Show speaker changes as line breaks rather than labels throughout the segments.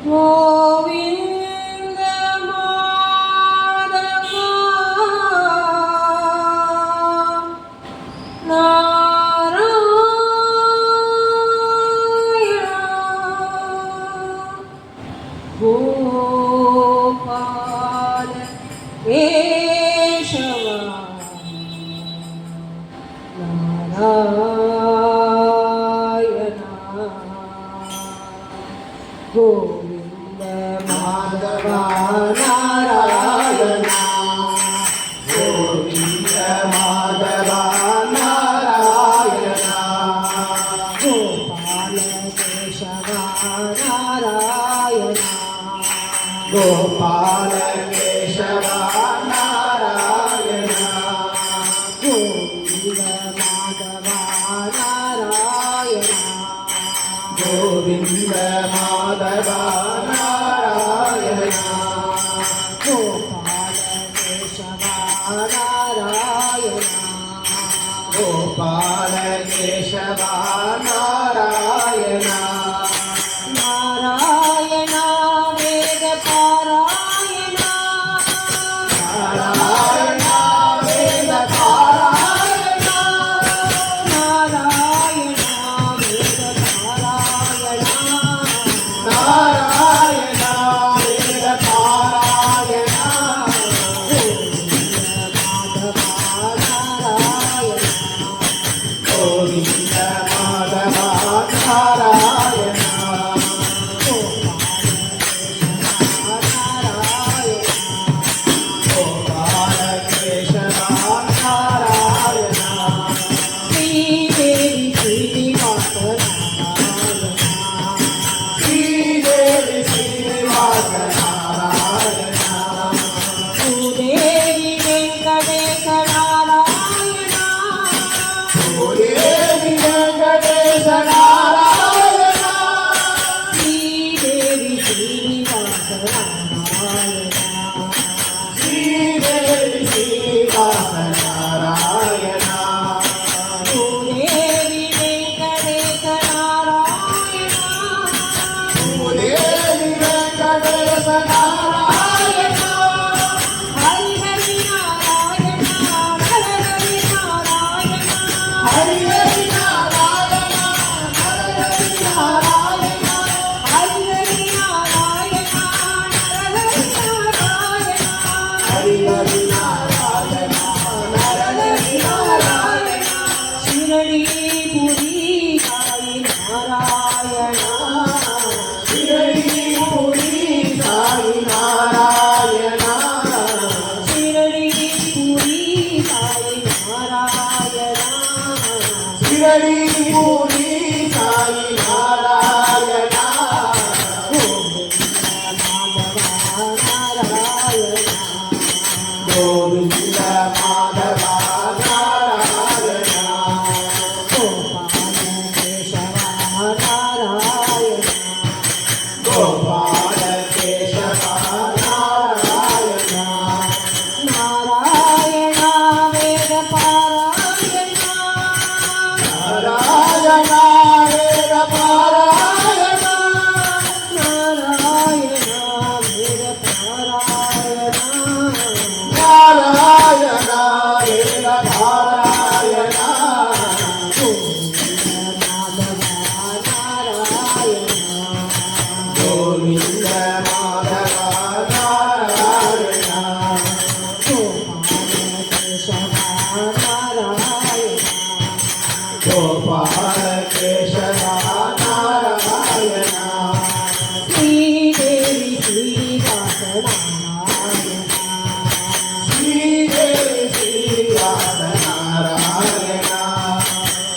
गोविंद माधव नारायण गोपाल केशव नारायण गोविंद माधव नारायण
गोविंद माधव नारायण
गोपाल केशव नारायण
गोपाल केशव नारायण
गोविंद माधव नारायण
गोविंद माधव नारायण
गोपाल केशव नारायण
गोपाल केशव नारायण
नारायण वेद पारायण
नारायण वेद पारायण
नारायण वेद पारायण
नारायण वेद पारायण गोविंद माधव नारायण गोपाल केशव नारायण
श्रीदेवी श्रीनिवास
श्रीदेवी श्रीनिवास नारायण
भूदेवी वेंकटेश नारायण
भूदेवी वेंकटेश नारायण
श्रीदेवी श्रीनिवास नारायण
श्रीदेवी श्रीनिवास नारायण
भूदेवी वेंकटेश नारायण
भूदेवी वेंकटेश नारायण
हरि हरि नारायण हर हरि नारायण
हरि हरि नारायण हरि हरि नारायण
हरि हरि नारायण हर हरि नारायण
हरि हरि नारायण हरि नारायण
शिरडी पुरी साई नारायण
शिरडी पुरी साई नारायण
शिरडी पुरी साई नारायण
शिरडी पुरी साई नारायण
गोविंद माधव नारायण
गोपाल केशव नारायण
नारायण वेद पारायण
नारायण वेद पारायण
नारायण वेद पारायण
नारायण वेद पारायण
गोविंद माधव नारायण
गोपाल केशव नारायण
श्रीदेवी श्रीनिवास नारायण
श्रीदेवी श्रीनिवास नारायण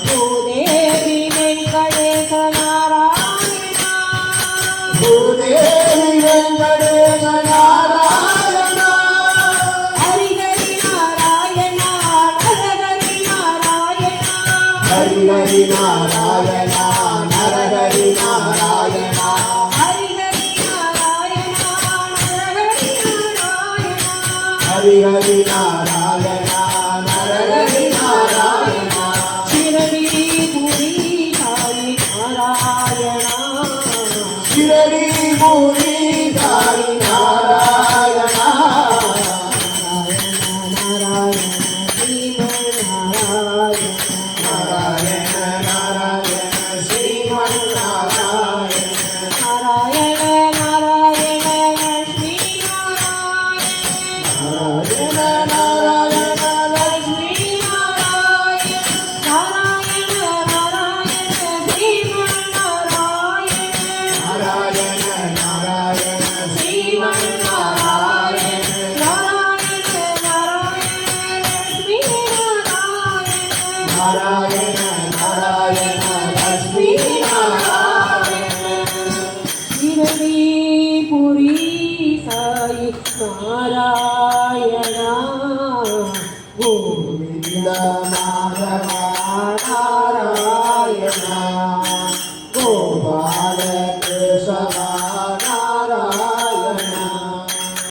भूदेवी वेंकटेश नारायण
भूदेवी वेंकटेश नारायण
हरि हरि नारायण हर हरि नारायण
हरि हरि नारायण नर हरि नारायण
हरि हरि नारायण
हरि हरि नारायण नर हरि नारायण
शिरडी पुरी साई नारायण
शिरडी मुनी साई नारायणा नारायण नारायण श्रीमन्नारायण
नारायण नारायण लक्ष्मी नारायण
नारायण नारायण लक्ष्मी नारायण
पुरी साई नारायणा
गोविंद माधवा नारायण गोपाल केशव